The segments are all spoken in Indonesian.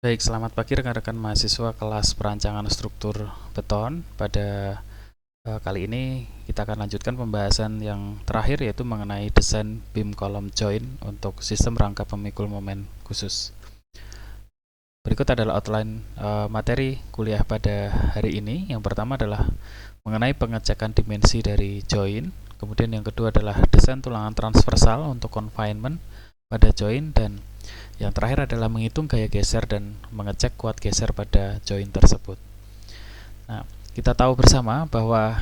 Baik, selamat pagi rekan-rekan mahasiswa kelas perancangan struktur beton. Pada kali ini kita akan lanjutkan pembahasan yang terakhir, yaitu mengenai desain beam column joint untuk sistem rangka pemikul momen khusus. Berikut adalah outline materi kuliah pada hari ini. Yang pertama adalah mengenai pengecekan dimensi dari joint. Kemudian yang kedua adalah desain tulangan transversal untuk confinement pada joint, dan yang terakhir adalah menghitung gaya geser dan mengecek kuat geser pada joint tersebut. Nah, kita tahu bersama bahwa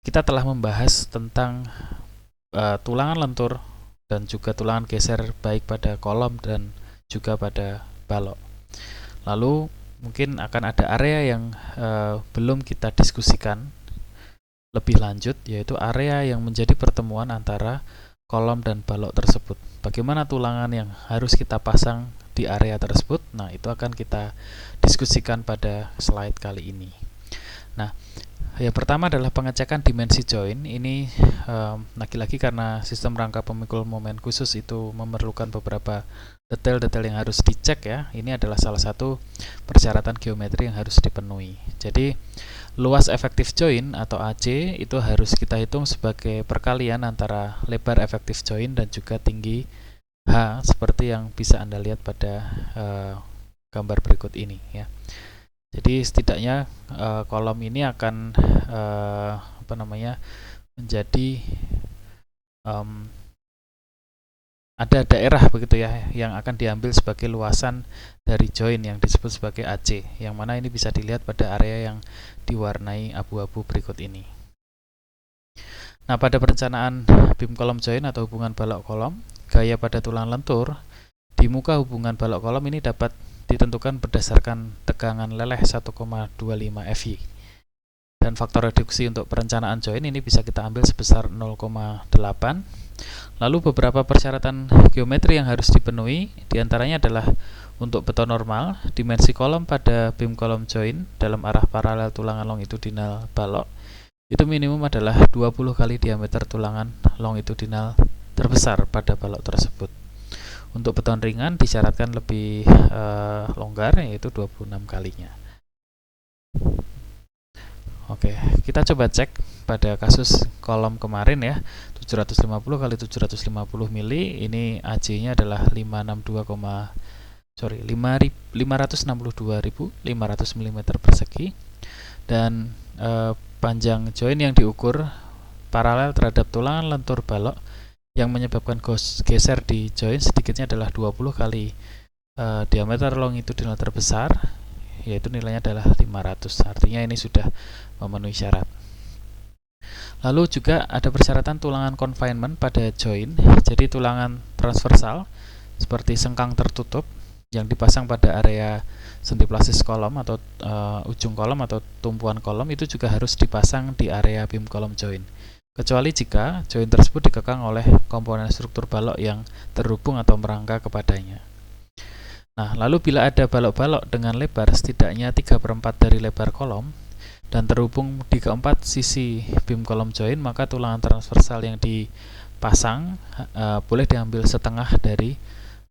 kita telah membahas tentang tulangan lentur dan juga tulangan geser baik pada kolom dan juga pada balok. Lalu mungkin akan ada area yang belum kita diskusikan lebih lanjut, yaitu area yang menjadi pertemuan antara kolom dan balok tersebut. Bagaimana tulangan yang harus kita pasang di area tersebut? Nah, itu akan kita diskusikan pada slide kali ini. Nah, yang pertama adalah pengecekan dimensi joint. Ini lagi-lagi karena sistem rangka pemikul momen khusus itu memerlukan beberapa detail-detail yang harus dicek ya. Ini adalah salah satu persyaratan geometri yang harus dipenuhi. Jadi, luas efektif joint atau AC itu harus kita hitung sebagai perkalian antara lebar efektif joint dan juga tinggi H, seperti yang bisa Anda lihat pada gambar berikut ini ya. Jadi setidaknya kolom ini akan menjadi ada daerah begitu ya yang akan diambil sebagai luasan dari joint yang disebut sebagai AC, yang mana ini bisa dilihat pada area yang diwarnai abu-abu berikut ini. Nah, pada perencanaan beam kolom joint atau hubungan balok kolom, gaya pada tulang lentur di muka hubungan balok kolom ini dapat ditentukan berdasarkan tegangan leleh 1,25 FY. Dan faktor reduksi untuk perencanaan joint ini bisa kita ambil sebesar 0,8. Lalu beberapa persyaratan geometri yang harus dipenuhi, diantaranya adalah untuk beton normal, dimensi kolom pada beam kolom joint dalam arah paralel tulangan longitudinal balok itu minimum adalah 20 kali diameter tulangan longitudinal terbesar pada balok tersebut. Untuk beton ringan disyaratkan lebih longgar, yaitu 26 kalinya. Oke, kita coba cek pada kasus kolom kemarin ya, 750 kali 750 mili. Ini AC-nya adalah 562.500 mm persegi, dan panjang joint yang diukur paralel terhadap tulangan lentur balok yang menyebabkan geser di joint sedikitnya adalah 20 kali diameter longitudinal terbesar, yaitu nilainya adalah 500. Artinya ini sudah memenuhi syarat. Lalu juga ada persyaratan tulangan confinement pada joint. Jadi tulangan transversal seperti sengkang tertutup yang dipasang pada area sendi plastis kolom atau ujung kolom atau tumpuan kolom itu juga harus dipasang di area beam kolom joint, kecuali jika joint tersebut dikekang oleh komponen struktur balok yang terhubung atau merangka kepadanya. Nah, lalu bila ada balok-balok dengan lebar setidaknya 3/4 dari lebar kolom dan terhubung di keempat sisi beam kolom joint, maka tulangan transversal yang dipasang boleh diambil setengah dari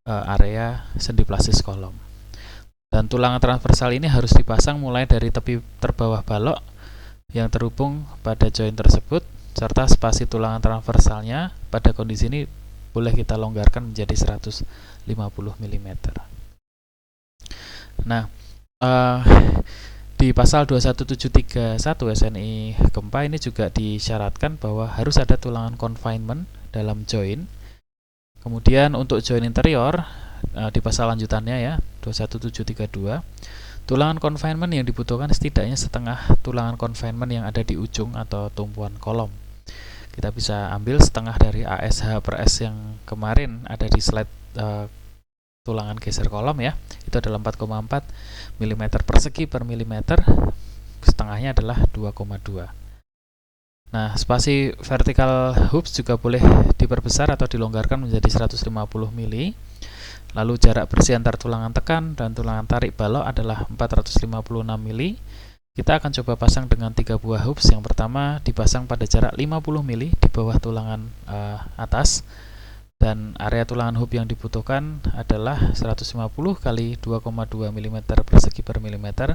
area sendi plastis kolom. Dan tulangan transversal ini harus dipasang mulai dari tepi terbawah balok yang terhubung pada joint tersebut, serta spasi tulangan transversalnya pada kondisi ini boleh kita longgarkan menjadi 150 mm. Nah, di pasal 21731 SNI Gempa ini juga disyaratkan bahwa harus ada tulangan confinement dalam joint. Kemudian untuk joint interior di pasal lanjutannya ya, 21732, tulangan confinement yang dibutuhkan setidaknya setengah tulangan confinement yang ada di ujung atau tumpuan kolom. Kita bisa ambil setengah dari ASH per S yang kemarin ada di slide tulangan geser kolom ya, itu adalah 4,4 mm persegi per milimeter, setengahnya adalah 2,2. Nah, spasi vertical hoops juga boleh diperbesar atau dilonggarkan menjadi 150 mili. Lalu jarak bersih antar tulangan tekan dan tulangan tarik balok adalah 456 mili. Kita akan coba pasang dengan 3 buah hoops. Yang pertama dipasang pada jarak 50 mili di bawah tulangan atas, dan area tulangan hub yang dibutuhkan adalah 150 kali 2,2 mm persegi per milimeter,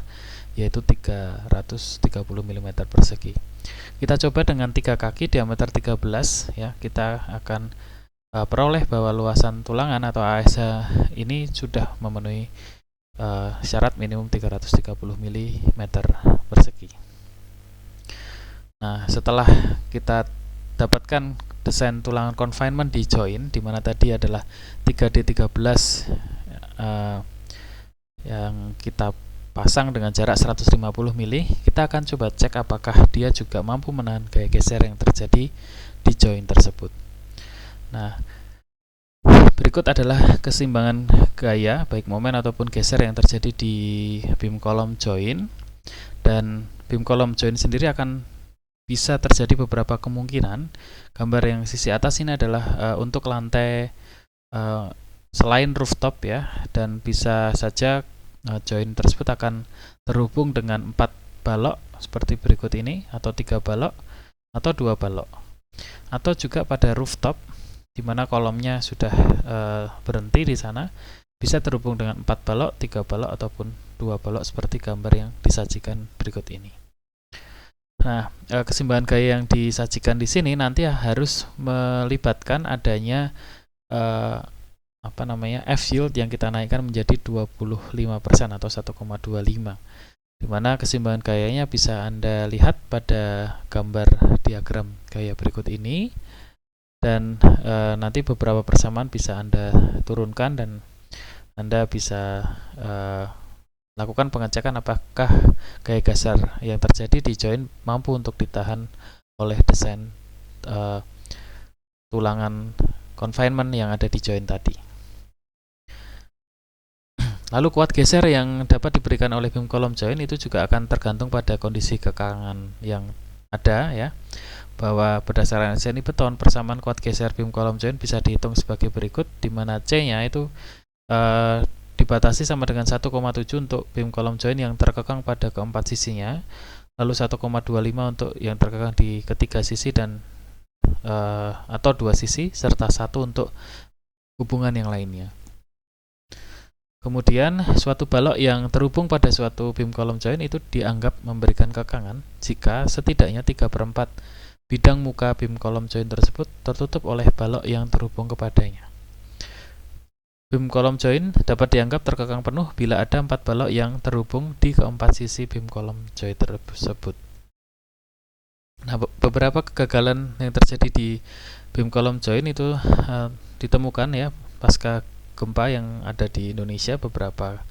yaitu 330 mm persegi. Kita coba dengan 3 kaki diameter 13 ya, kita akan peroleh bahwa luasan tulangan atau ASH ini sudah memenuhi syarat minimum 330 mm persegi. Nah, setelah kita dapatkan desain tulangan confinement di join, di mana tadi adalah 3D13 yang kita pasang dengan jarak 150 mili, kita akan coba cek apakah dia juga mampu menahan gaya geser yang terjadi di join tersebut. Nah, berikut adalah keseimbangan gaya baik momen ataupun geser yang terjadi di beam column join, dan beam column join sendiri akan bisa terjadi beberapa kemungkinan. Gambar yang sisi atas ini adalah untuk lantai selain rooftop ya, dan bisa saja join tersebut akan terhubung dengan 4 balok seperti berikut ini, atau 3 balok, atau 2 balok, atau juga pada rooftop di mana kolomnya sudah berhenti di sana, bisa terhubung dengan 4 balok, 3 balok, ataupun 2 balok seperti gambar yang disajikan berikut ini. Nah, keseimbangan gaya yang disajikan di sini nanti harus melibatkan adanya F-yield yang kita naikkan menjadi 25% atau 1,25, dimana keseimbangan gayanya bisa Anda lihat pada gambar diagram gaya berikut ini, dan nanti beberapa persamaan bisa Anda turunkan dan Anda bisa lakukan pengecekan apakah gaya geser yang terjadi di join mampu untuk ditahan oleh desain tulangan confinement yang ada di join tadi. Lalu kuat geser yang dapat diberikan oleh beam column join itu juga akan tergantung pada kondisi kekangan yang ada ya, bahwa berdasarkan SNI beton, persamaan kuat geser beam column join bisa dihitung sebagai berikut, di mana C-nya itu dibatasi sama dengan 1,7 untuk beam column join yang terkekang pada keempat sisinya, lalu 1,25 untuk yang terkekang di ketiga sisi dan atau 2 sisi, serta 1 untuk hubungan yang lainnya. Kemudian suatu balok yang terhubung pada suatu beam column join itu dianggap memberikan kekangan jika setidaknya 3/4 bidang muka beam column join tersebut tertutup oleh balok yang terhubung kepadanya. Beam column join dapat dianggap terkekang penuh bila ada 4 balok yang terhubung di keempat sisi beam column join tersebut. Nah, beberapa kegagalan yang terjadi di beam column join itu ditemukan ya pasca gempa yang ada di Indonesia beberapa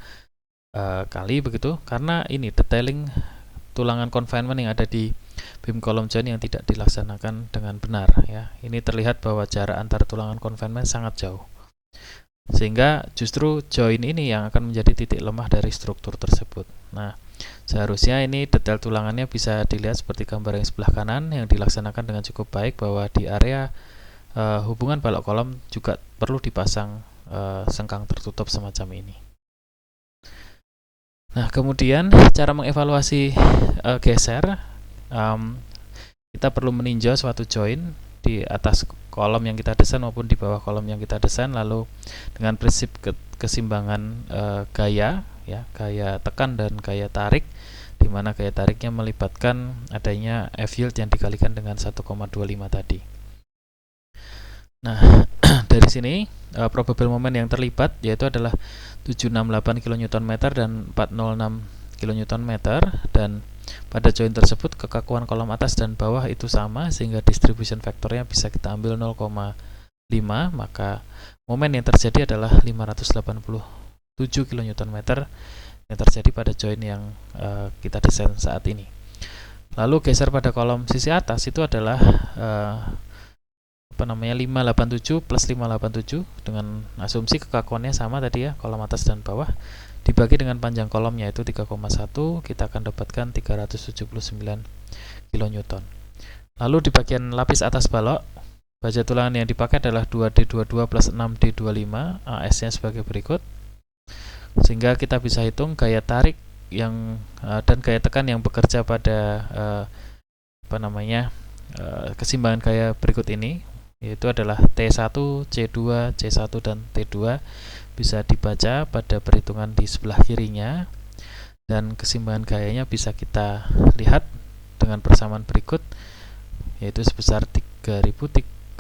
kali begitu, karena ini detailing tulangan confinement yang ada di beam column join yang tidak dilaksanakan dengan benar ya. Ini terlihat bahwa jarak antar tulangan confinement sangat jauh, sehingga justru join ini yang akan menjadi titik lemah dari struktur tersebut. Nah, seharusnya ini detail tulangannya bisa dilihat seperti gambar yang sebelah kanan yang dilaksanakan dengan cukup baik, bahwa di area hubungan balok kolom juga perlu dipasang sengkang tertutup semacam ini. Nah, kemudian cara mengevaluasi geser, kita perlu meninjau suatu join di atas kolom yang kita desain maupun di bawah kolom yang kita desain, lalu dengan prinsip keseimbangan gaya ya, gaya tekan dan gaya tarik, di mana gaya tariknya melibatkan adanya F-yield yang dikalikan dengan 1,25 tadi. Nah, dari sini probable moment yang terlibat yaitu adalah 768 kN dan 406 kN, dan pada join tersebut kekakuan kolom atas dan bawah itu sama, sehingga distribution factornya bisa kita ambil 0,5, maka momen yang terjadi adalah 587 kN yang terjadi pada join yang kita desain saat ini. Lalu geser pada kolom sisi atas itu adalah 587 plus 587 dengan asumsi kekakuannya sama tadi ya, kolom atas dan bawah, dibagi dengan panjang kolomnya itu 3,1, kita akan dapatkan 379 kN. Lalu di bagian lapis atas balok, baja tulangan yang dipakai adalah 2D22 plus 6D25, AS-nya sebagai berikut, sehingga kita bisa hitung gaya tarik yang dan gaya tekan yang bekerja pada keseimbangan gaya berikut ini, yaitu adalah T1, C2, C1 dan T2, bisa dibaca pada perhitungan di sebelah kirinya, dan keseimbangan gayanya bisa kita lihat dengan persamaan berikut, yaitu sebesar 3.327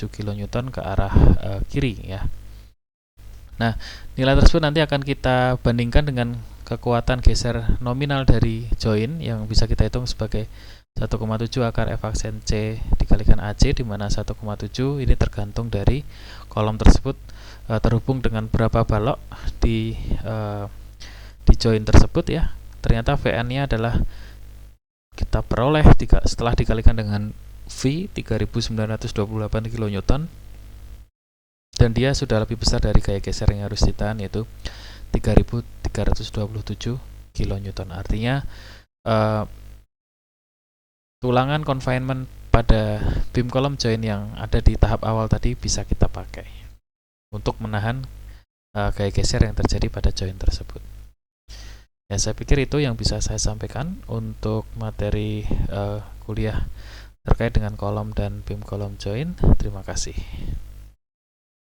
kN ke arah kiri ya. Nah, nilai tersebut nanti akan kita bandingkan dengan kekuatan geser nominal dari join yang bisa kita hitung sebagai 1,7 akar F aksen C dikalikan AC, di mana 1,7 ini tergantung dari kolom tersebut terhubung dengan berapa balok di join tersebut ya. Ternyata VN-nya adalah kita peroleh setelah dikalikan dengan V 3.928 kN, dan dia sudah lebih besar dari gaya geser yang harus ditahan, yaitu 3.327 kN. Artinya tulangan confinement pada beam column join yang ada di tahap awal tadi bisa kita pakai untuk menahan gaya geser yang terjadi pada join tersebut. Ya, saya pikir itu yang bisa saya sampaikan untuk materi kuliah terkait dengan kolom dan beam column join. Terima kasih.